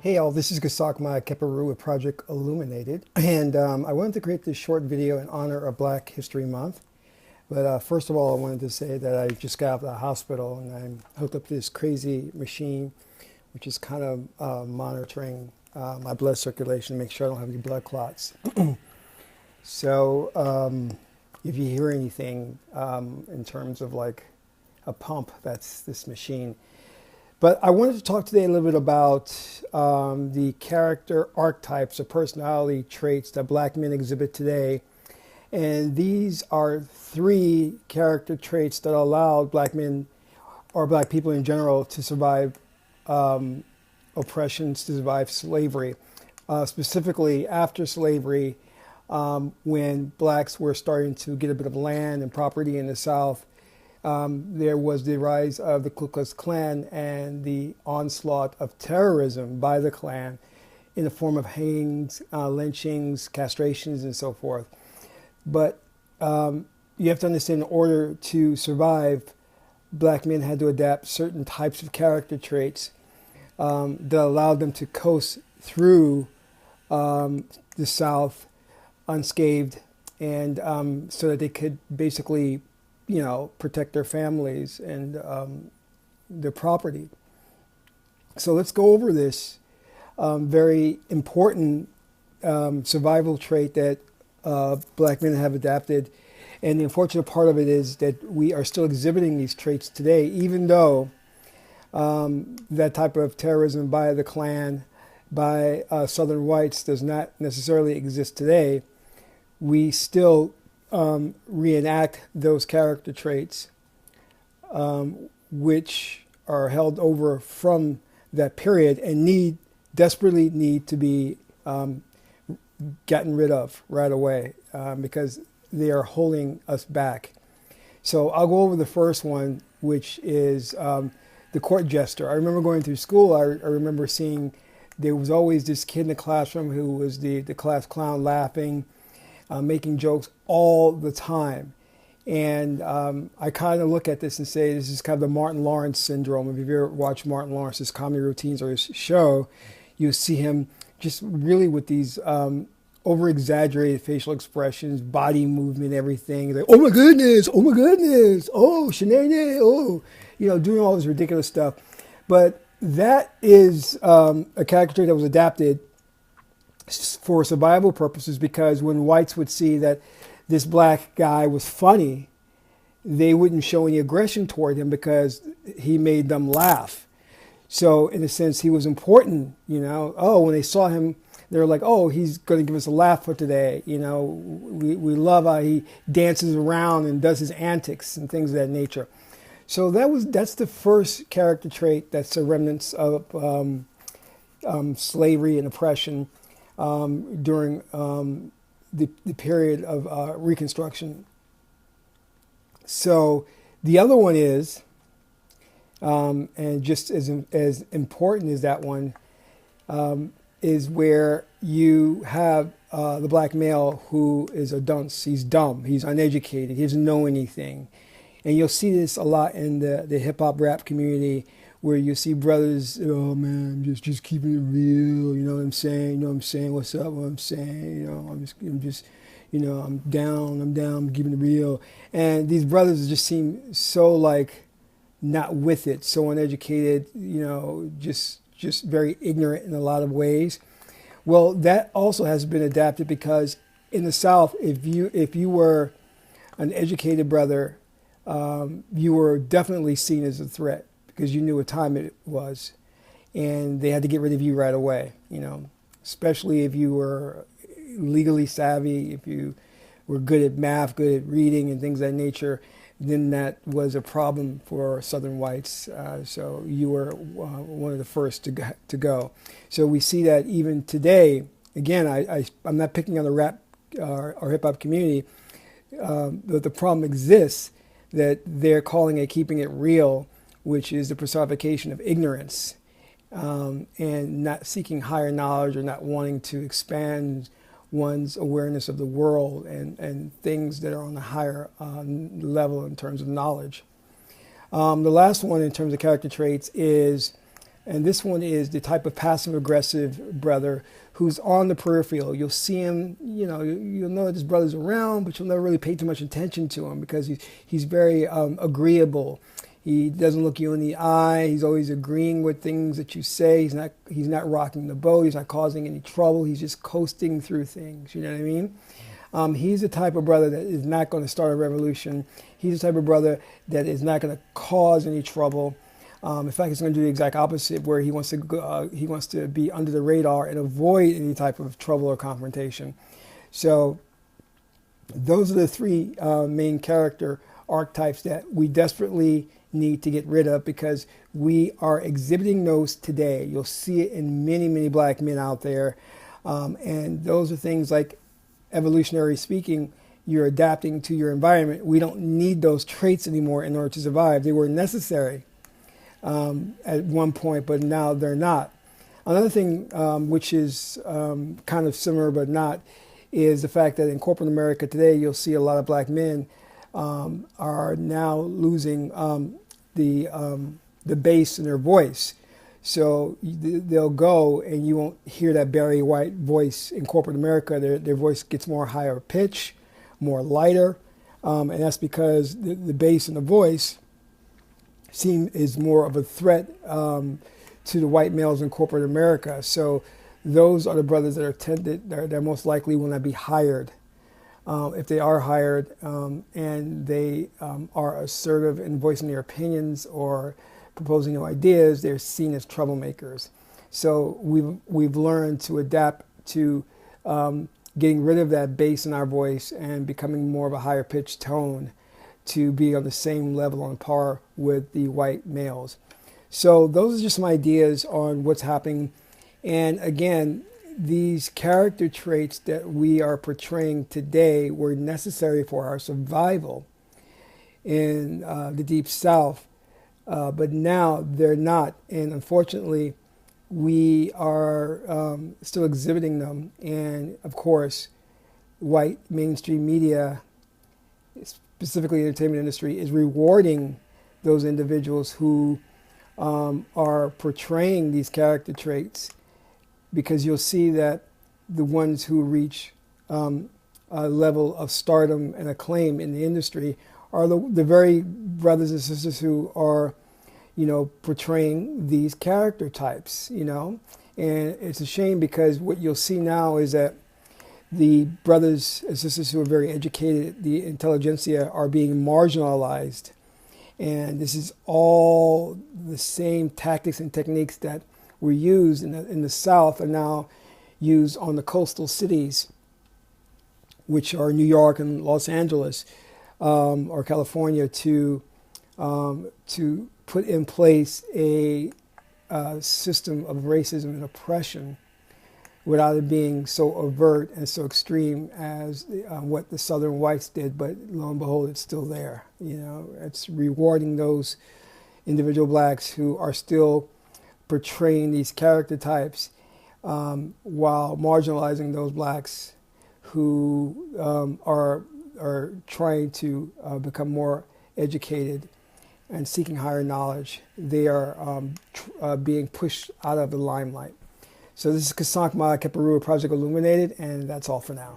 Hey all, this is Gasakma Keparu with Project Illuminated, and I wanted to create this short video in honor of Black History Month. But first of all, I wanted to say that I just got out of the hospital and I'm hooked up to this crazy machine, which is kind of monitoring my blood circulation to make sure I don't have any blood clots. So if you hear anything in terms of like a pump, that's this machine. But I wanted to talk today a little bit about the character archetypes or personality traits that Black men exhibit today. And these are three character traits that allowed Black men or Black people in general to survive oppressions, to survive slavery. Specifically after slavery, when Blacks were starting to get a bit of land and property in the South, there was the rise of the Ku Klux Klan and the onslaught of terrorism by the Klan in the form of hangings, lynchings, castrations, and so forth. But you have to understand, in order to survive, Black men had to adapt certain types of character traits that allowed them to coast through the South unscathed, and so that they could basically protect their families and their property. So let's go over this very important survival trait that Black men have adapted. And the unfortunate part of it is that we are still exhibiting these traits today, even though that type of terrorism by the Klan, by Southern whites, does not necessarily exist today. We still reenact those character traits, which are held over from that period and desperately need to be gotten rid of right away because they are holding us back. So I'll go over the first one, which is the Court Jester. I remember going through school, I remember seeing there was always this kid in the classroom who was the class clown, laughing, making jokes all the time. And I kind of look at this and say, this is kind of the Martin Lawrence syndrome. If you've ever watched Martin Lawrence's comedy routines or his show, you see him just really with these over-exaggerated facial expressions, body movement, everything. Like, oh my goodness, oh, shenanigans, oh, doing all this ridiculous stuff. But that is a character trait that was adapted for survival purposes, because when whites would see that this Black guy was funny, they wouldn't show any aggression toward him because he made them laugh. So in a sense, he was important, Oh, when they saw him, they were like, oh, he's going to give us a laugh for today. We love how he dances around and does his antics and things of that nature. So that's the first character trait that's the remnants of slavery and oppression during the period of Reconstruction. So the other one is, and just as important as that one, is where you have the Black male who is a dunce. He's dumb. He's uneducated. He doesn't know anything. And you'll see this a lot in the hip-hop rap community, where you see brothers, oh man, just keeping it real, you know what I'm saying, what's up, what I'm saying, I'm down, I'm keeping it real. And these brothers just seem so like not with it, so uneducated, just very ignorant in a lot of ways. Well, that also has been adapted because in the South, if you were an educated brother, you were definitely seen as a threat, because you knew what time it was, and they had to get rid of you right away, especially if you were legally savvy, if you were good at math, good at reading and things of that nature, then that was a problem for Southern whites. So you were one of the first to go. So we see that even today. Again, I'm not picking on the rap or hip-hop community, but the problem exists that they're calling it keeping it real, which is the personification of ignorance, and not seeking higher knowledge or not wanting to expand one's awareness of the world and things that are on a higher level in terms of knowledge. The last one in terms of character traits is And this one is the type of passive-aggressive brother who's on the peripheral. You'll see him, you'll know that this brother's around, but you'll never really pay too much attention to him because he's very agreeable. He doesn't look you in the eye. He's always agreeing with things that you say. He's not rocking the boat. He's not causing any trouble. He's just coasting through things. You know what I mean? He's the type of brother that is not going to start a revolution. He's the type of brother that is not going to cause any trouble. In fact, he's going to do the exact opposite, where he wants to be under the radar and avoid any type of trouble or confrontation. So those are the three main character archetypes that we desperately need to get rid of, because we are exhibiting those today. You'll see it in many, many black men out there. And those are things like evolutionary speaking. You're adapting to your environment. We don't need those traits anymore in order to survive. They were necessary at one point, but now they're not. Another thing which is kind of similar but not is the fact that in corporate America today, you'll see a lot of black men are now losing the bass in their voice. So they'll go and you won't hear that Barry White voice in corporate America. Their voice gets more higher pitch, more lighter, and that's because the bass in the voice is more of a threat to the white males in corporate America. So those are the brothers that most likely will not be hired. If they are hired and they are assertive in voicing their opinions or proposing new ideas, they're seen as troublemakers. So we've learned to adapt to getting rid of that bass in our voice and becoming more of a higher pitched tone to be on the same level, on par with the white males. So those are just some ideas on what's happening. And again, these character traits that we are portraying today were necessary for our survival in the Deep South, but now they're not. And unfortunately, we are still exhibiting them. And of course, white mainstream media, specifically the entertainment industry, is rewarding those individuals who are portraying these character traits, because you'll see that the ones who reach a level of stardom and acclaim in the industry are the very brothers and sisters who are, portraying these character types, And it's a shame, because what you'll see now is that the brothers and sisters who are very educated, the intelligentsia, are being marginalized. And this is all the same tactics and techniques that were used in the South are now used on the coastal cities, which are New York and Los Angeles or California, to put in place a system of racism and oppression without it being so overt and so extreme as what the Southern whites did. But lo and behold, it's still there. It's rewarding those individual blacks who are still portraying these character types while marginalizing those blacks who are trying to become more educated and seeking higher knowledge. They are being pushed out of the limelight. So this is Kasankma Keperua Project Illuminated, and that's all for now.